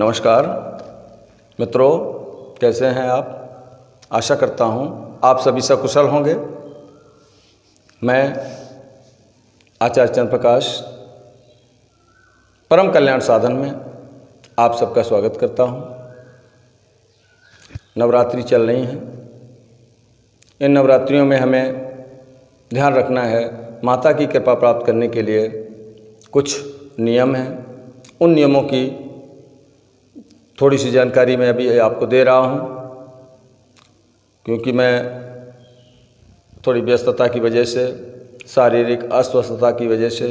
नमस्कार मित्रों, कैसे हैं आप। आशा करता हूं आप सभी सकुशल होंगे। मैं आचार्य चंद्र प्रकाश परम कल्याण साधन में आप सबका स्वागत करता हूं। नवरात्रि चल रही हैं। इन नवरात्रियों में हमें ध्यान रखना है, माता की कृपा प्राप्त करने के लिए कुछ नियम हैं। उन नियमों की थोड़ी सी जानकारी मैं अभी आपको दे रहा हूं, क्योंकि मैं थोड़ी व्यस्तता की वजह से, शारीरिक अस्वस्थता की वजह से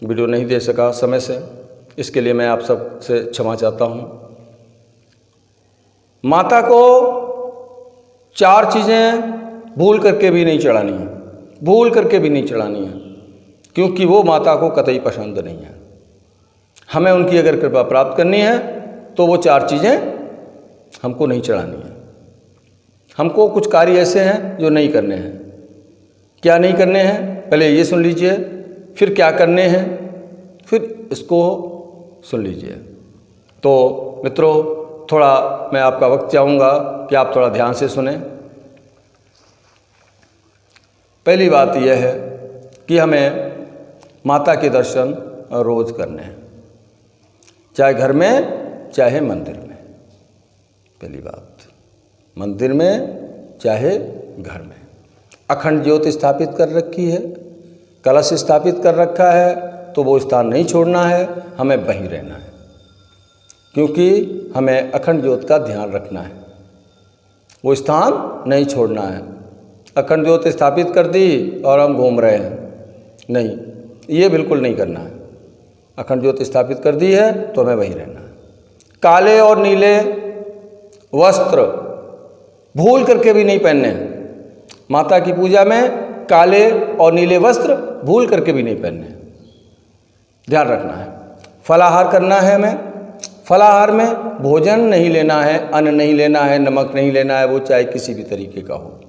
वीडियो नहीं दे सका समय से। इसके लिए मैं आप सब से क्षमा चाहता हूं। माता को 4 चीज़ें भूल करके भी नहीं चढ़ानी है, भूल करके भी नहीं चढ़ानी है, क्योंकि वो माता को कतई पसंद नहीं है। हमें उनकी अगर कृपा प्राप्त करनी है तो वो 4 चीज़ें हमको नहीं चढ़ानी है। हमको कुछ कार्य ऐसे हैं जो नहीं करने हैं। क्या नहीं करने हैं, पहले ये सुन लीजिए, फिर क्या करने हैं, फिर इसको सुन लीजिए। तो मित्रों, थोड़ा मैं आपका वक्त चाहूँगा कि आप थोड़ा ध्यान से सुनें। पहली बात यह है कि हमें माता के दर्शन रोज़ करने हैं, चाहे घर में चाहे मंदिर में। पहली बात, मंदिर में चाहे घर में। अखंड ज्योति स्थापित कर रखी है, कलश स्थापित कर रखा है, तो वो स्थान नहीं छोड़ना है, हमें वहीं रहना है, क्योंकि हमें अखंड ज्योति का ध्यान रखना है। वो स्थान नहीं छोड़ना है। अखंड ज्योति स्थापित कर दी और हम घूम रहे हैं, नहीं, ये बिल्कुल नहीं करना है। अखंड ज्योति स्थापित कर दी है तो हमें वहीं रहना है। काले और नीले वस्त्र भूल करके भी नहीं पहनने हैं। माता की पूजा में काले और नीले वस्त्र भूल करके भी नहीं पहनने हैं, ध्यान रखना है। फलाहार करना है हमें। फलाहार में भोजन नहीं लेना है, अन्न नहीं लेना है, नमक नहीं लेना है, वो चाहे किसी भी तरीके का हो।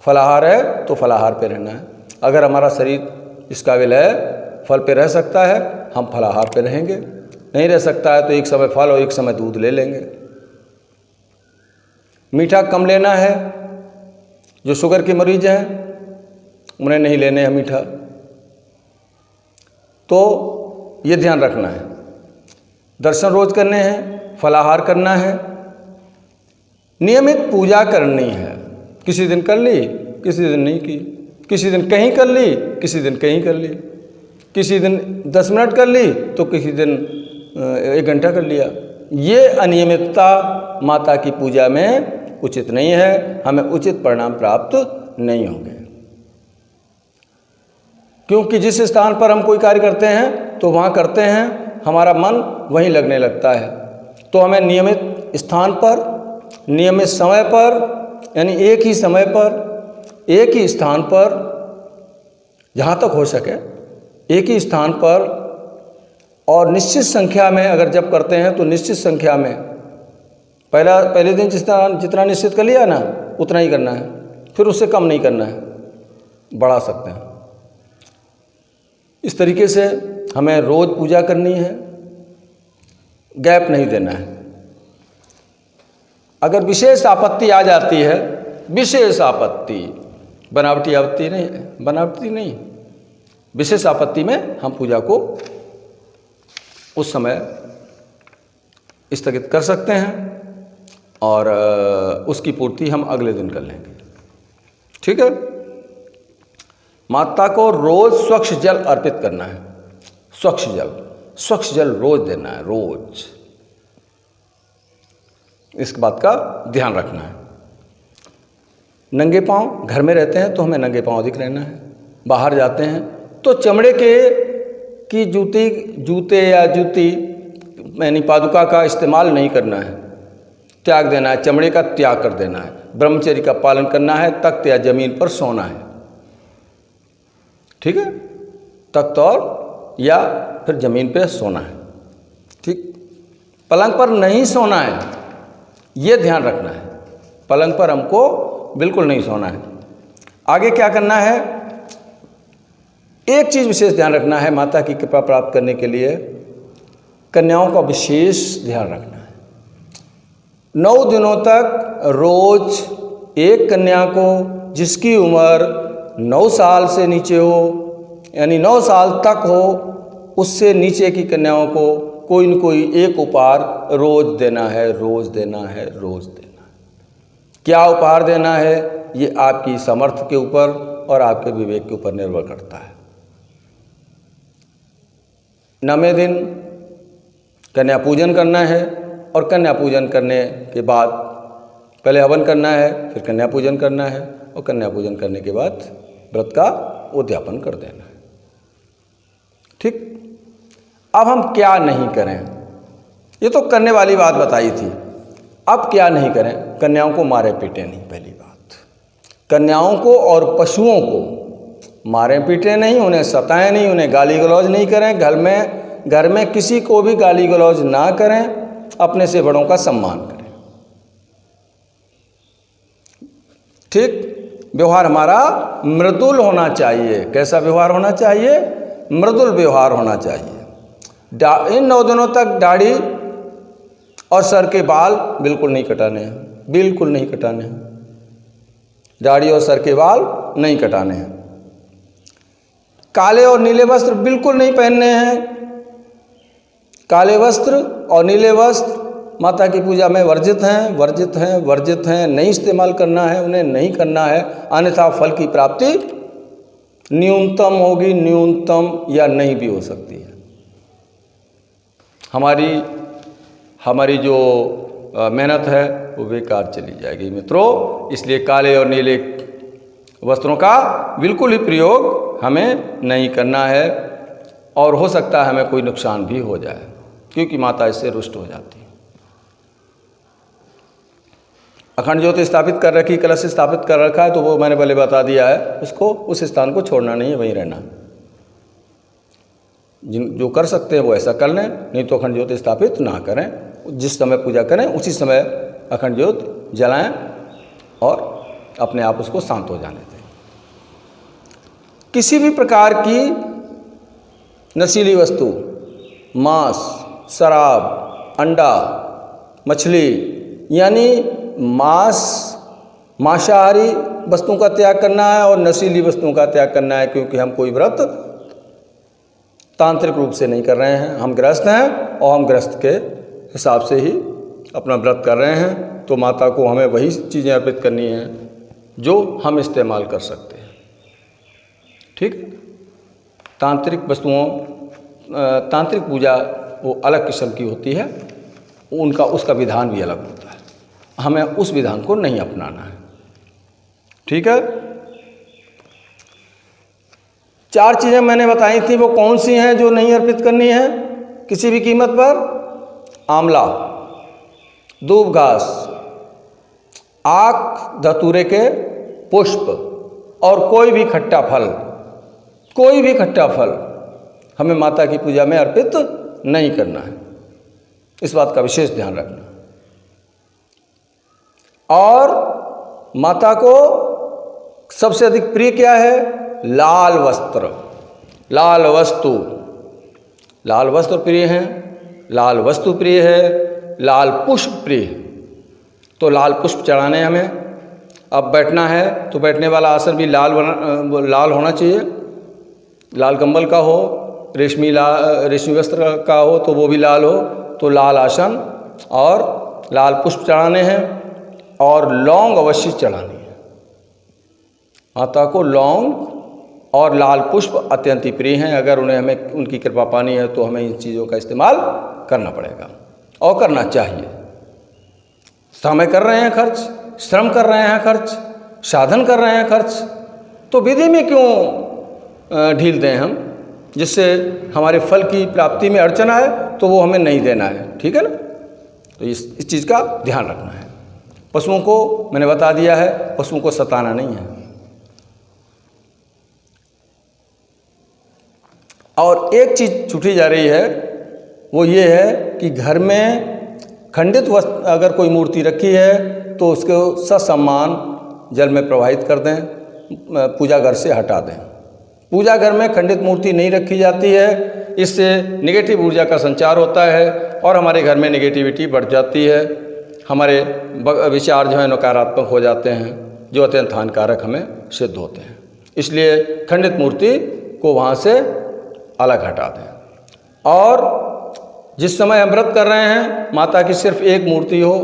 फलाहार है तो फलाहार पे रहना है। अगर हमारा शरीर इस काबिल है, फल पे रह सकता है, हम फलाहार पे रहेंगे। नहीं रह सकता है तो एक समय फल और एक समय दूध ले लेंगे। मीठा कम लेना है। जो शुगर के मरीज हैं उन्हें नहीं लेने हैं मीठा, तो ये ध्यान रखना है। दर्शन रोज करने हैं, फलाहार करना है, नियमित पूजा करनी है। किसी दिन कर ली, किसी दिन नहीं की, किसी दिन कहीं कर ली, किसी दिन कहीं कर ली, किसी दिन 10 मिनट कर ली तो किसी दिन 1 घंटा कर लिया। ये अनियमितता माता की पूजा में उचित नहीं है। हमें उचित परिणाम प्राप्त नहीं होंगे, क्योंकि जिस स्थान पर हम कोई कार्य करते हैं तो वहाँ करते हैं, हमारा मन वहीं लगने लगता है। तो हमें नियमित स्थान पर, नियमित समय पर, यानी एक ही समय पर, एक ही स्थान पर, जहाँ तक हो सके एक ही स्थान पर और निश्चित संख्या में अगर जब करते हैं तो निश्चित संख्या में, पहले दिन जितना निश्चित कर लिया ना उतना ही करना है, फिर उससे कम नहीं करना है, बढ़ा सकते हैं। इस तरीके से हमें रोज़ पूजा करनी है, गैप नहीं देना है। अगर विशेष आपत्ति आ जाती है, विशेष आपत्ति, बनावटी आपत्ति नहीं, बनावटी नहीं, विशेष आपत्ति में हम पूजा को उस समय स्थगित कर सकते हैं और उसकी पूर्ति हम अगले दिन कर लेंगे। ठीक है। माता को रोज स्वच्छ जल अर्पित करना है। स्वच्छ जल रोज देना है, रोज। इस बात का ध्यान रखना है। नंगे पांव, घर में रहते हैं तो हमें नंगे पांव अधिक रहना है। बाहर जाते हैं तो चमड़े की जूते या जूती यानी पादुका का इस्तेमाल नहीं करना है, त्याग देना है। चमड़े का त्याग कर देना है। ब्रह्मचर्य का पालन करना है। तख्त या जमीन पर सोना है। ठीक है, तख्त और या फिर जमीन पे सोना है। ठीक, पलंग पर नहीं सोना है, ये ध्यान रखना है। पलंग पर हमको बिल्कुल नहीं सोना है। आगे क्या करना है, एक चीज़ विशेष ध्यान रखना है माता की कृपा प्राप्त करने के लिए, कन्याओं का विशेष ध्यान रखना है। 9 दिनों तक रोज एक कन्या को जिसकी उम्र 9 साल से नीचे हो, यानी 9 साल तक हो, उससे नीचे की कन्याओं को कोई न कोई एक उपहार रोज देना है, रोज देना है, रोज देना है। क्या उपहार देना है ये आपकी सामर्थ्य के ऊपर और आपके विवेक के ऊपर निर्भर करता है। 9वें दिन कन्या पूजन करना है और कन्या पूजन करने के बाद पहले हवन करना है, फिर कन्या पूजन करना है और कन्या पूजन करने के बाद व्रत का उद्यापन कर देना है। ठीक। अब हम क्या नहीं करें, ये तो करने वाली बात बताई थी। अब क्या नहीं करें? कन्याओं को मारे पीटे नहीं। पहली बात, कन्याओं को और पशुओं को मारें पीटे नहीं, उन्हें सताएं नहीं, उन्हें गाली गलौज नहीं करें। घर में किसी को भी गाली गलौज ना करें, अपने से बड़ों का सम्मान करें। ठीक। व्यवहार हमारा मृदुल होना चाहिए। कैसा व्यवहार होना चाहिए? मृदुल व्यवहार होना चाहिए। इन 9 दिनों तक दाढ़ी और सर के बाल बिल्कुल नहीं कटाने हैं, बिल्कुल नहीं कटाने हैं। दाढ़ी और सर के बाल नहीं कटाने हैं। काले और नीले वस्त्र बिल्कुल नहीं पहनने हैं। काले वस्त्र और नीले वस्त्र माता की पूजा में वर्जित हैं, वर्जित हैं, वर्जित हैं। नहीं इस्तेमाल करना है, उन्हें नहीं करना है, अन्यथा फल की प्राप्ति न्यूनतम होगी, न्यूनतम या नहीं भी हो सकती है। हमारी जो मेहनत है वो बेकार चली जाएगी मित्रों। इसलिए काले और नीले वस्त्रों का बिल्कुल ही प्रयोग हमें नहीं करना है और हो सकता है हमें कोई नुकसान भी हो जाए, क्योंकि माता इससे रुष्ट हो जाती है। अखंड ज्योति स्थापित कर रखी, कलश स्थापित कर रखा है, तो वो मैंने पहले बता दिया है, उसको उस स्थान को छोड़ना नहीं है, वहीं रहना। जो कर सकते हैं वो ऐसा कर लें, नहीं तो अखंड ज्योति स्थापित ना करें। जिस समय पूजा करें उसी समय अखंड ज्योति जलाएं और अपने आप उसको शांत हो जाने दें। किसी भी प्रकार की नशीली वस्तु, मांस, शराब, अंडा, मछली, यानी मांसाहारी वस्तुओं का त्याग करना है और नशीली वस्तुओं का त्याग करना है, क्योंकि हम कोई व्रत तांत्रिक रूप से नहीं कर रहे हैं। हम गृहस्थ हैं और हम गृहस्थ के हिसाब से ही अपना व्रत कर रहे हैं। तो माता को हमें वही चीज़ें अर्पित करनी हैं जो हम इस्तेमाल कर सकते हैं। ठीक। तांत्रिक वस्तुओं, तांत्रिक पूजा वो अलग किस्म की होती है, उसका विधान भी अलग होता है। हमें उस विधान को नहीं अपनाना है। ठीक है। 4 चीज़ें मैंने बताई थी, वो कौन सी हैं जो नहीं अर्पित करनी है किसी भी कीमत पर? आंवला, दूब घास, आक धतूरे के पुष्प और कोई भी खट्टा फल, कोई भी खट्टा फल हमें माता की पूजा में अर्पित नहीं करना है। इस बात का विशेष ध्यान रखना। और माता को सबसे अधिक प्रिय क्या है? लाल वस्त्र, लाल वस्तु। लाल वस्त्र प्रिय हैं, लाल वस्तु प्रिय है, लाल पुष्प प्रिय। तो लाल पुष्प चढ़ाने हमें। अब बैठना है तो बैठने वाला आसन भी लाल होना चाहिए। लाल कंबल का हो, रेशमी वस्त्र का हो तो वो भी लाल हो। तो लाल आसन और लाल पुष्प चढ़ाने हैं और लौंग अवश्य चढ़ानी है। माता को लौंग और लाल पुष्प अत्यंत ही प्रिय हैं। अगर हमें उनकी कृपा पानी है तो हमें इन चीज़ों का इस्तेमाल करना पड़ेगा और करना चाहिए। समय कर रहे हैं खर्च, श्रम कर रहे हैं खर्च, साधन कर रहे हैं खर्च, तो विधि में क्यों ढील दें हम, जिससे हमारे फल की प्राप्ति में अड़चन आए, तो वो हमें नहीं देना है। ठीक है ना। तो इस चीज़ का ध्यान रखना है। पशुओं को मैंने बता दिया है, पशुओं को सताना नहीं है। और एक चीज़ छूटी जा रही है, वो ये है कि घर में खंडित वस्तु अगर कोई मूर्ति रखी है तो उसको ससम्मान जल में प्रवाहित कर दें, पूजा घर से हटा दें। पूजा घर में खंडित मूर्ति नहीं रखी जाती है। इससे नेगेटिव ऊर्जा का संचार होता है और हमारे घर में नेगेटिविटी बढ़ जाती है, हमारे विचार जो है नकारात्मक हो जाते हैं, जो अत्यंत हानिकारक हमें सिद्ध होते हैं। इसलिए खंडित मूर्ति को वहाँ से अलग हटा दें। और जिस समय हम व्रत कर रहे हैं, माता की सिर्फ एक मूर्ति हो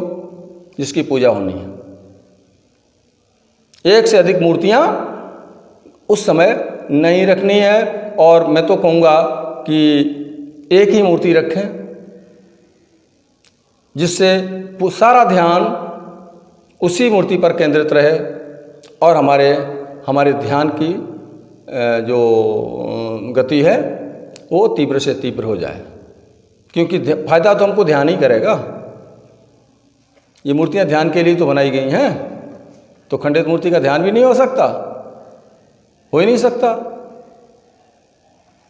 जिसकी पूजा होनी है। एक से अधिक मूर्तियाँ उस समय नहीं रखनी है, और मैं तो कहूँगा कि एक ही मूर्ति रखें, जिससे सारा ध्यान उसी मूर्ति पर केंद्रित रहे और हमारे ध्यान की जो गति है वो तीव्र से तीव्र हो जाए, क्योंकि फायदा तो हमको ध्यान ही करेगा। ये मूर्तियाँ ध्यान के लिए तो बनाई गई हैं, तो खंडित मूर्ति का ध्यान भी नहीं हो सकता, हो ही नहीं सकता।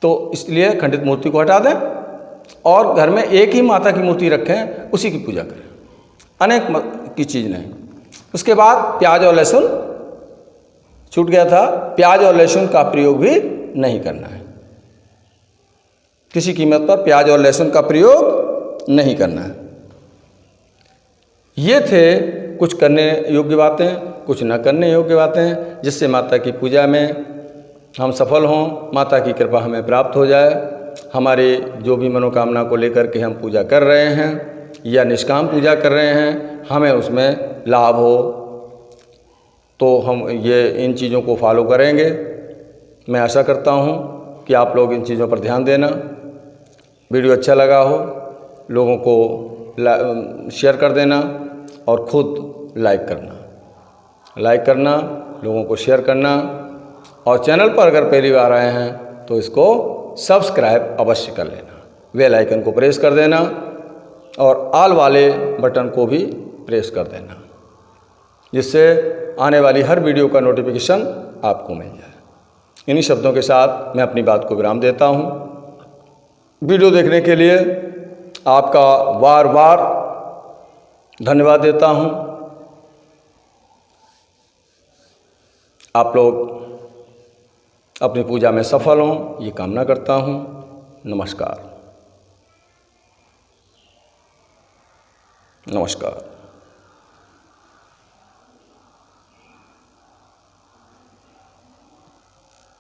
तो इसलिए खंडित मूर्ति को हटा दें और घर में एक ही माता की मूर्ति रखें, उसी की पूजा करें, अनेक की चीज़ नहीं। उसके बाद प्याज और लहसुन छूट गया था, प्याज और लहसुन का प्रयोग भी नहीं करना है, किसी कीमत पर प्याज और लहसुन का प्रयोग नहीं करना है। ये थे कुछ करने योग्य बातें, कुछ न करने योग्य बातें, जिससे माता की पूजा में हम सफल हों, माता की कृपा हमें प्राप्त हो जाए। हमारे जो भी मनोकामना को लेकर के हम पूजा कर रहे हैं या निष्काम पूजा कर रहे हैं, हमें उसमें लाभ हो, तो हम इन चीज़ों को फॉलो करेंगे। मैं आशा करता हूँ कि आप लोग इन चीज़ों पर ध्यान देना। वीडियो अच्छा लगा हो, लोगों को शेयर कर देना और ख़ुद लाइक करना, लोगों को शेयर करना, और चैनल पर अगर पहली बार आए हैं तो इसको सब्सक्राइब अवश्य कर लेना, बेल आइकन को प्रेस कर देना और ऑल वाले बटन को भी प्रेस कर देना, जिससे आने वाली हर वीडियो का नोटिफिकेशन आपको मिल जाए। इन्हीं शब्दों के साथ मैं अपनी बात को विराम देता हूँ। वीडियो देखने के लिए आपका बार बार धन्यवाद देता हूँ। आप लोग अपनी पूजा में सफल हों, ये कामना करता हूँ। नमस्कार।